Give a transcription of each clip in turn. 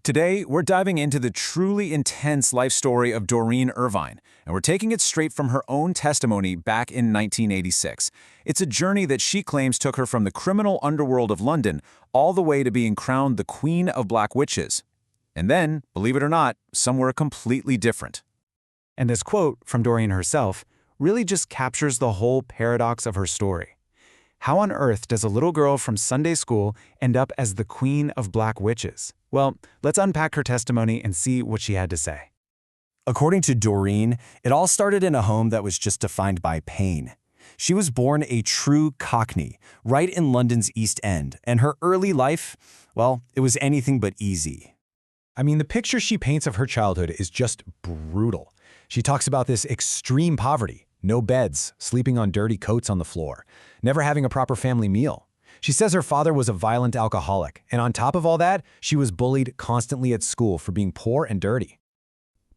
Today, we're diving into the truly intense life story of Doreen Irvine, and we're taking it straight from her own testimony back in 1986. It's a journey that she claims took her from the criminal underworld of London all the way to being crowned the Queen of Black Witches. And then, believe it or not, somewhere completely different. And this quote from Doreen herself really just captures the whole paradox of her story. How on earth does a little girl from Sunday school end up as the Queen of Black Witches? Well, let's unpack her testimony and see what she had to say. According to Doreen, it all started in a home that was just defined by pain. She was born a true Cockney, right in London's East End, and her early life, well, it was anything but easy. I mean, the picture she paints of her childhood is just brutal. She talks about this extreme poverty, no beds, sleeping on dirty coats on the floor, never having a proper family meal. She says her father was a violent alcoholic, and on top of all that, she was bullied constantly at school for being poor and dirty.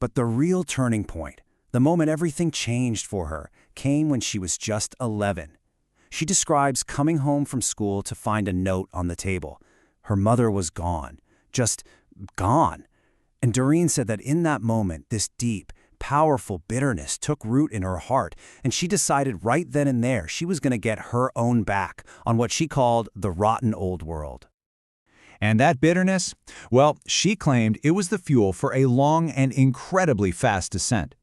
But the real turning point, the moment everything changed for her, came when she was just 11. She describes coming home from school to find a note on the table. Her mother was gone, just gone. And Doreen said that in that moment, this deep, powerful bitterness took root in her heart, and she decided right then and there she was going to get her own back on what she called the rotten old world. And that bitterness? Well, she claimed it was the fuel for a long and incredibly fast descent.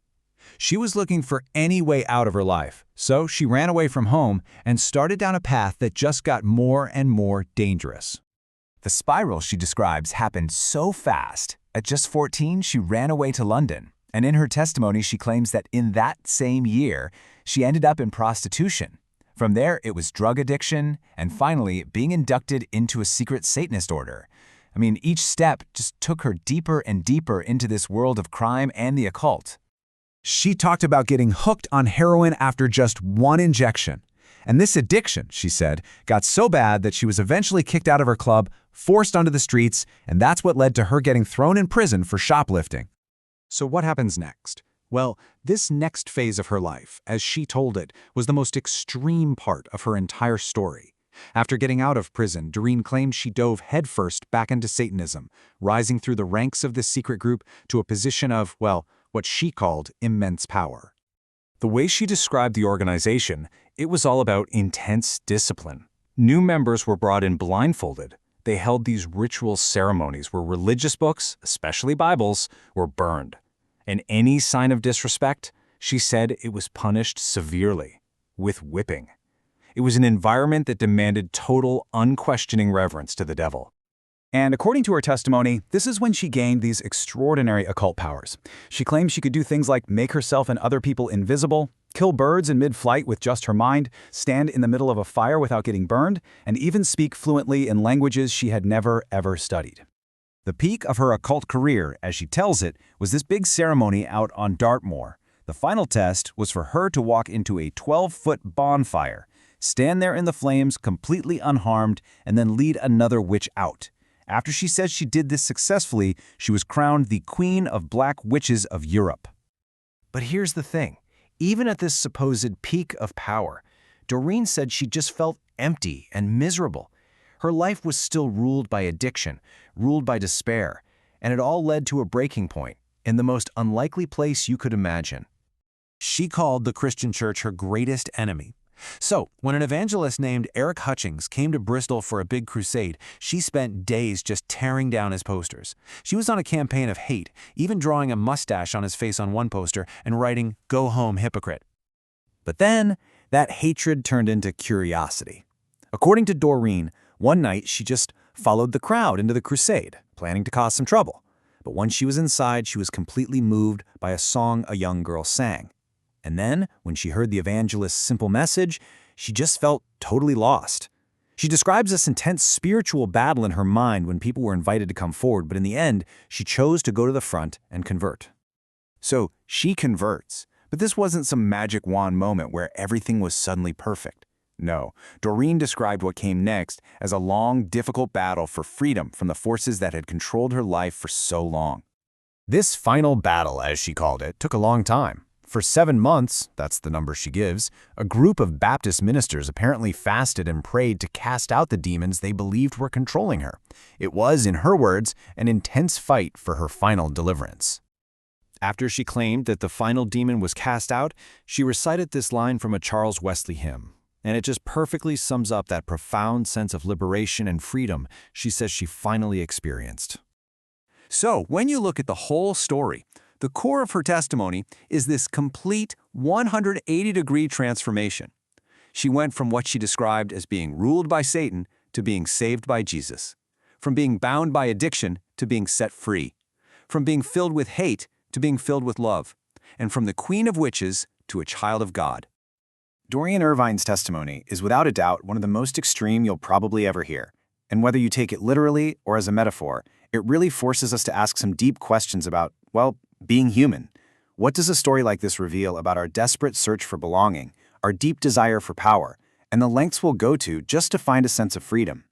She was looking for any way out of her life, so she ran away from home and started down a path that just got more and more dangerous. The spiral she describes happened so fast. At just 14, she ran away to London. And in her testimony, she claims that in that same year, she ended up in prostitution. From there, it was drug addiction, and finally, being inducted into a secret Satanist order. I mean, each step just took her deeper and deeper into this world of crime and the occult. She talked about getting hooked on heroin after just one injection. And this addiction, she said, got so bad that she was eventually kicked out of her club, forced onto the streets, and that's what led to her getting thrown in prison for shoplifting. So what happens next? Well, this next phase of her life, as she told it, was the most extreme part of her entire story. After getting out of prison, Doreen claimed she dove headfirst back into Satanism, rising through the ranks of this secret group to a position of, well, what she called immense power. The way she described the organization, it was all about intense discipline. New members were brought in blindfolded. They held these ritual ceremonies where religious books, especially Bibles, were burned. And any sign of disrespect, she said it was punished severely, with whipping. It was an environment that demanded total, unquestioning reverence to the devil. And according to her testimony, this is when she gained these extraordinary occult powers. She claims she could do things like make herself and other people invisible, kill birds in mid-flight with just her mind, stand in the middle of a fire without getting burned, and even speak fluently in languages she had never, ever studied. The peak of her occult career, as she tells it, was this big ceremony out on Dartmoor. The final test was for her to walk into a 12-foot bonfire, stand there in the flames completely unharmed, and then lead another witch out. After she says she did this successfully, she was crowned the Queen of Black Witches of Europe. But here's the thing. Even at this supposed peak of power, Doreen said she just felt empty and miserable. Her life was still ruled by addiction, ruled by despair, and it all led to a breaking point in the most unlikely place you could imagine. She called the Christian church her greatest enemy. So, when an evangelist named Eric Hutchins came to Bristol for a big crusade, she spent days just tearing down his posters. She was on a campaign of hate, even drawing a mustache on his face on one poster and writing, "Go home, hypocrite." But then, that hatred turned into curiosity. According to Doreen, one night she just followed the crowd into the crusade, planning to cause some trouble. But once she was inside, she was completely moved by a song a young girl sang. And then, when she heard the evangelist's simple message, she just felt totally lost. She describes this intense spiritual battle in her mind when people were invited to come forward, but in the end, she chose to go to the front and convert. So, she converts. But this wasn't some magic wand moment where everything was suddenly perfect. No, Doreen described what came next as a long, difficult battle for freedom from the forces that had controlled her life for so long. This final battle, as she called it, took a long time. For 7 months, that's the number she gives, a group of Baptist ministers apparently fasted and prayed to cast out the demons they believed were controlling her. It was, in her words, an intense fight for her final deliverance. After she claimed that the final demon was cast out, she recited this line from a Charles Wesley hymn, and it just perfectly sums up that profound sense of liberation and freedom she says she finally experienced. So, when you look at the whole story, the core of her testimony is this complete 180-degree transformation. She went from what she described as being ruled by Satan to being saved by Jesus, from being bound by addiction to being set free, from being filled with hate to being filled with love, and from the queen of witches to a child of God. Doreen Irvine's testimony is without a doubt one of the most extreme you'll probably ever hear. And whether you take it literally or as a metaphor, it really forces us to ask some deep questions about, well, being human. What does a story like this reveal about our desperate search for belonging, our deep desire for power, and the lengths we'll go to just to find a sense of freedom?